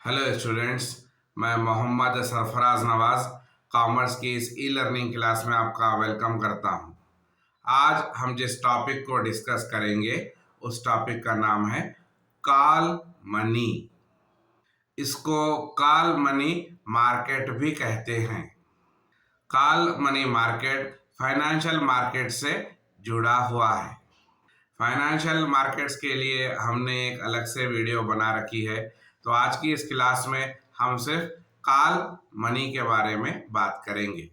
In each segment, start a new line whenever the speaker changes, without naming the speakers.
Hello students. मैं Mohammad Sarfaraz Nawaz commerce की इस ई लर्निंग क्लास में आपका वेलकम करता हूं। आज हम जिस टॉपिक को डिस्कस करेंगे उस टॉपिक का नाम है कॉल मनी। इसको कॉल मनी मार्केट भी कहते हैं। Call money market financial market से जुड़ा हुआ है। फाइनेंशियल मार्केट्स के लिए हमने एक अलग से वीडियो बना रखी है। तो आज की इस क्लास में हम सिर्फ कॉल मनी के बारे में बात करेंगे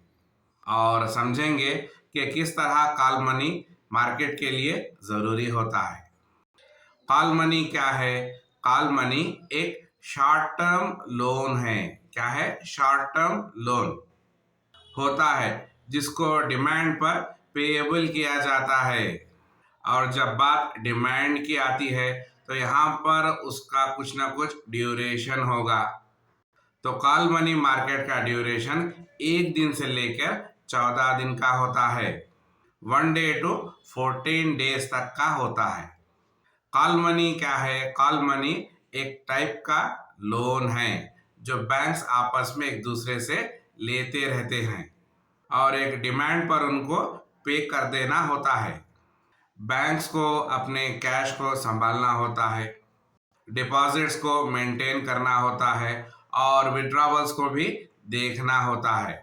और समझेंगे कि किस तरह कॉल मनी मार्केट के लिए ज़रूरी होता है। कॉल मनी क्या है? कॉल मनी एक शॉर्ट टर्म लोन है। क्या है? शॉर्ट टर्म लोन होता है जिसको डिमांड पर पेएबल किया जाता है। और जब बात डिमांड की आती है तो यहाँ पर उसका कुछ ना कुछ ड्यूरेशन होगा। तो कॉल मनी मार्केट का ड्यूरेशन 1 दिन से लेकर 14 दिन का होता है। 1 डे टू 14 डेज तक का होता है। कॉल मनी क्या है? कॉल मनी एक टाइप का लोन है जो बैंक्स आपस में एक दूसरे से लेते रहते हैं और एक डिमांड पर उनको पे कर देना होता है। बैंक्स को अपने कैश को संभालना होता है, डिपॉजिट्स को मेंटेन करना होता है और विड्रॉवल्स को भी देखना होता है।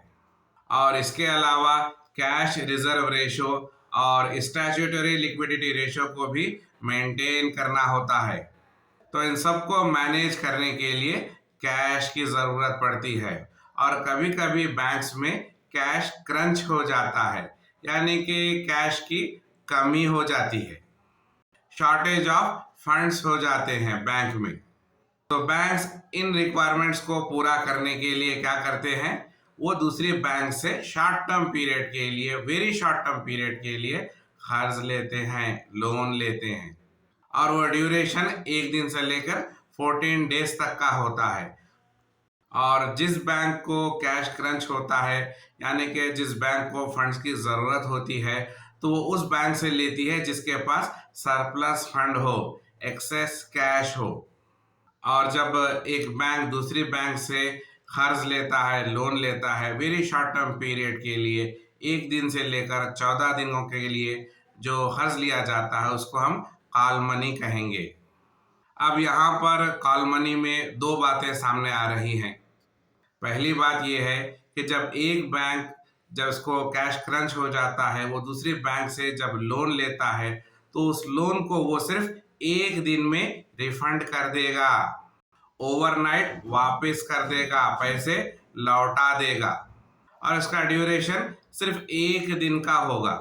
और इसके अलावा कैश रिजर्व रेशो और स्टैट्यूटरी लिक्विडिटी रेशो को भी मेंटेन करना होता है। तो इन सब को मैनेज करने के लिए कैश की ज़रूरत पड़ती है और कभी कभी बैंक्स में कैश क्रंच हो जाता है, यानी कि कैश की कमी हो जाती है, शॉर्टेज ऑफ फंड्स हो जाते हैं बैंक में। तो बैंक्स इन रिक्वायरमेंट्स को पूरा करने के लिए क्या करते हैं? वो दूसरी बैंक से शॉर्ट टर्म पीरियड के लिए, वेरी शॉर्ट टर्म पीरियड के लिए कर्ज लेते हैं, लोन लेते हैं और वो ड्यूरेशन 1 दिन से लेकर 14 डेज तक का होता है। और जिस बैंक को कैश क्रंच होता है, यानी कि जिस बैंक को फंड्स की ज़रूरत होती है, तो वो उस बैंक से लेती है जिसके पास सरप्लस फंड हो, एक्सेस कैश हो। और जब एक बैंक दूसरी बैंक से कर्ज लेता है, लोन लेता है वेरी शॉर्ट टर्म पीरियड के लिए, 1 दिन से लेकर 14 दिनों के लिए जो कर्ज लिया जाता है उसको हम कॉल मनी कहेंगे। अब यहाँ पर कॉल मनी में दो बातें सामने आ रही हैं। पहली बात यह है कि जब एक बैंक, जब उसको कैश क्रंच हो जाता है, वो दूसरी बैंक से जब लोन लेता है तो उस लोन को वो सिर्फ 1 दिन में रिफंड कर देगा, ओवरनाइट वापस कर देगा, पैसे लौटा देगा और इसका ड्यूरेशन सिर्फ 1 दिन का होगा।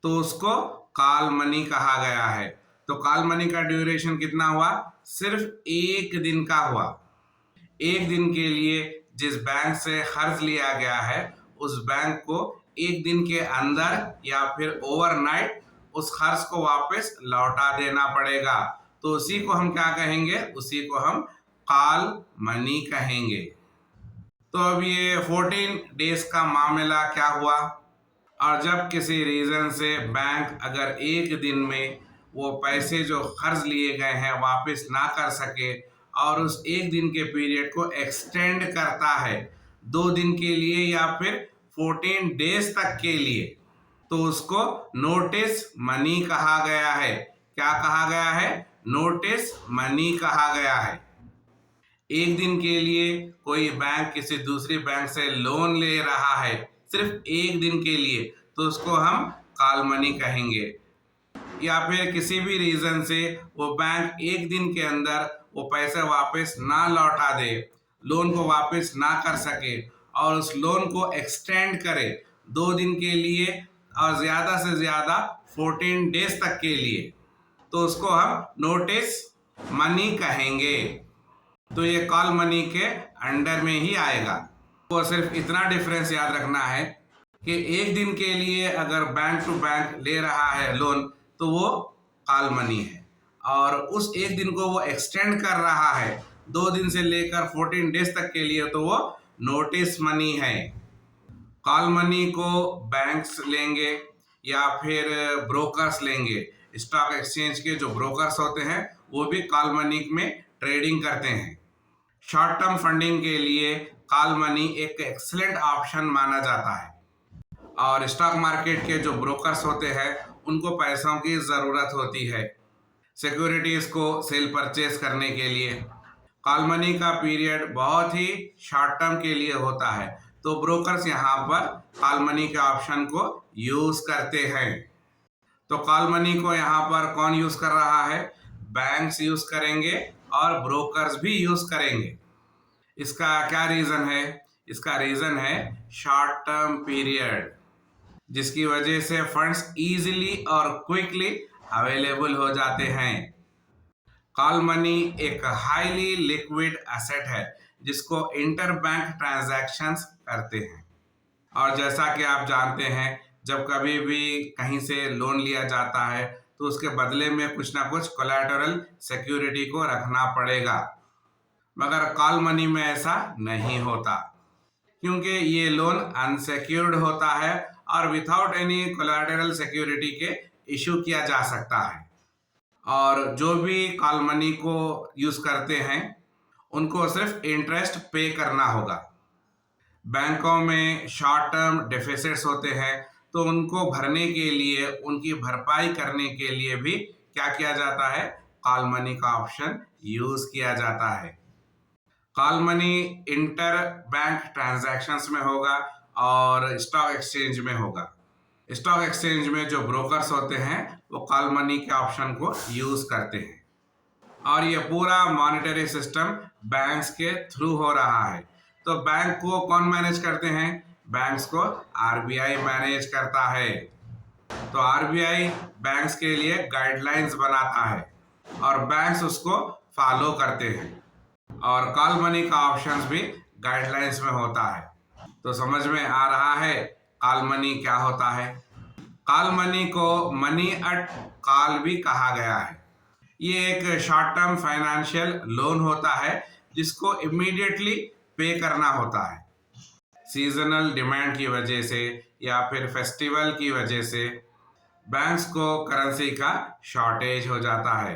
तो उसको कॉल मनी कहा गया है। तो कॉल मनी का ड्यूरेशन कितना हुआ? सिर्फ 1 दिन का हुआ। 1 दिन के लिए जिस बैंक से कर्ज लिया गया है उस बैंक को 1 दिन के अंदर या फिर ओवरनाइट उस कर्ज को वापस लौटा देना पड़ेगा। तो उसी को हम क्या कहेंगे? उसी को हम कॉल मनी कहेंगे। तो अब ये 14 डेज का मामला क्या हुआ? और जब किसी रीज़न से बैंक अगर 1 दिन में वो पैसे जो कर्ज लिए गए हैं वापस ना कर सके और उस 1 दिन के पीरियड को एक्सटेंड करता है 2 दिन के लिए या फिर 14 डेज तक के लिए, तो उसको नोटिस मनी कहा गया है। क्या कहा गया है? नोटिस मनी कहा गया है। 1 दिन के लिए कोई बैंक किसी दूसरी बैंक से लोन ले रहा है सिर्फ 1 दिन के लिए, तो उसको हम कॉल मनी कहेंगे। या फिर किसी भी रीज़न से वो बैंक 1 दिन के अंदर वो पैसे वापस ना लौटा दे, लोन को वापस ना कर सके और उस लोन को एक्सटेंड करे 2 दिन के लिए और ज़्यादा से ज़्यादा 14 डेज तक के लिए, तो उसको हम नोटिस मनी कहेंगे। तो ये कॉल मनी के अंडर में ही आएगा। तो सिर्फ इतना डिफरेंस याद रखना है कि 1 दिन के लिए अगर बैंक टू बैंक ले रहा है लोन तो वो कॉल मनी है और उस 1 दिन को वो एक्सटेंड कर रहा है 2 दिन से लेकर 14 डेज तक के लिए, तो वो नोटिस मनी है। कॉल मनी को बैंक्स लेंगे या फिर ब्रोकर्स लेंगे। स्टॉक एक्सचेंज के जो ब्रोकर्स होते हैं वो भी कॉल मनी में ट्रेडिंग करते हैं। शॉर्ट टर्म फंडिंग के लिए कॉल मनी एक एक्सीलेंट ऑप्शन माना जाता है। और स्टॉक मार्केट के जो ब्रोकर्स होते हैं उनको पैसों की ज़रूरत होती है सिक्योरिटीज़ को सेल परचेज करने के लिए। कॉल मनी का पीरियड बहुत ही शॉर्ट टर्म के लिए होता है, तो ब्रोकर्स यहाँ पर कॉल मनी के ऑप्शन को यूज़ करते हैं। तो कॉल मनी को यहाँ पर कौन यूज़ कर रहा है? बैंक्स यूज़ करेंगे और ब्रोकर्स भी यूज़ करेंगे। इसका क्या रीज़न है? इसका रीज़न है शॉर्ट टर्म पीरियड, जिसकी वजह से फंड्स इजीली और क्विकली अवेलेबल हो जाते हैं। कॉल मनी एक हाईली लिक्विड एसेट है जिसको इंटर बैंक ट्रांजैक्शंस करते हैं। और जैसा कि आप जानते हैं, जब कभी भी कहीं से लोन लिया जाता है तो उसके बदले में कुछ ना कुछ कोलैटरल सिक्योरिटी को रखना पड़ेगा, मगर कॉल मनी में ऐसा नहीं होता क्योंकि ये लोन अनसिक्योर्ड होता है और विदाउट एनी कोलैटरल सिक्योरिटी के इशू किया जा सकता है। और जो भी कॉल मनी को यूज़ करते हैं उनको सिर्फ इंटरेस्ट पे करना होगा। बैंकों में शॉर्ट टर्म डेफिसिट्स होते हैं तो उनको भरने के लिए, उनकी भरपाई करने के लिए भी क्या किया जाता है? कॉल मनी का ऑप्शन यूज़ किया जाता है। Call money inter bank transactions में होगा और स्टॉक एक्सचेंज में होगा। स्टॉक एक्सचेंज में जो ब्रोकर्स होते हैं वो कॉल मनी के ऑप्शन को यूज़ करते हैं और ये पूरा मॉनेटरी सिस्टम बैंक्स के थ्रू हो रहा है। तो बैंक को कौन मैनेज करते हैं? बैंक्स को आरबीआई मैनेज करता है। तो आरबीआई बैंक्स के लिए गाइडलाइंस बनाता है और बैंक्स उसको फॉलो करते हैं और कॉल मनी का ऑप्शंस भी गाइडलाइंस में होता है। तो समझ में आ रहा है कॉल मनी क्या होता है? कॉल मनी को मनी एट कॉल भी कहा गया है। ये एक शॉर्ट टर्म फाइनेंशियल लोन होता है जिसको इमीडिएटली पे करना होता है। सीजनल डिमांड की वजह से या फिर फेस्टिवल की वजह से बैंक्स को करेंसी का शॉर्टेज हो जाता है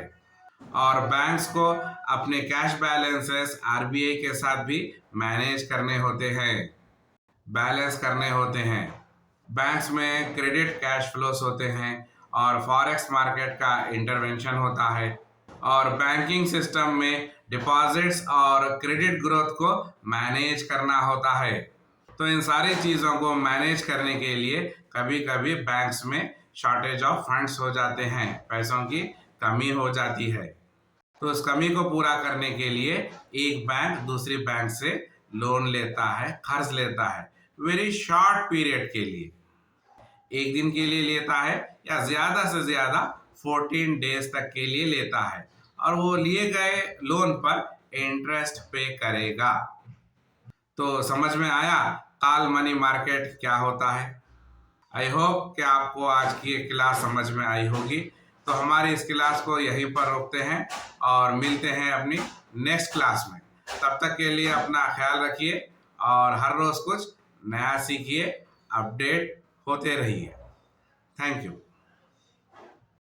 और बैंक्स को अपने कैश बैलेंसेस आरबीआई के साथ भी मैनेज करने होते हैं, बैलेंस करने होते हैं। बैंक्स में क्रेडिट कैश फ्लोस होते हैं और फॉरेक्स मार्केट का इंटरवेंशन होता है और बैंकिंग सिस्टम में डिपॉजिट्स और क्रेडिट ग्रोथ को मैनेज करना होता है। तो इन सारी चीज़ों को मैनेज करने के लिए कभी कभी बैंक्स में शॉर्टेज ऑफ फंड्स हो जाते हैं, पैसों की कमी हो जाती है। तो उस कमी को पूरा करने के लिए एक बैंक दूसरी बैंक से लोन लेता है, कर्ज लेता है वेरी शॉर्ट पीरियड के लिए, एक दिन के लिए लेता है या ज़्यादा से ज़्यादा 14 डेज तक के लिए लेता है और वो लिए गए लोन पर इंटरेस्ट पे करेगा। तो समझ में आया कॉल मनी मार्केट क्या होता है? आई होप कि आपको आज की ये क्लास समझ में आई होगी। तो हमारी इस क्लास को यहीं पर रोकते हैं और मिलते हैं अपनी नेक्स्ट क्लास में। तब तक के लिए अपना ख्याल रखिए और हर रोज़ कुछ नया सीखिए, अपडेट होते रहिए। Thank you.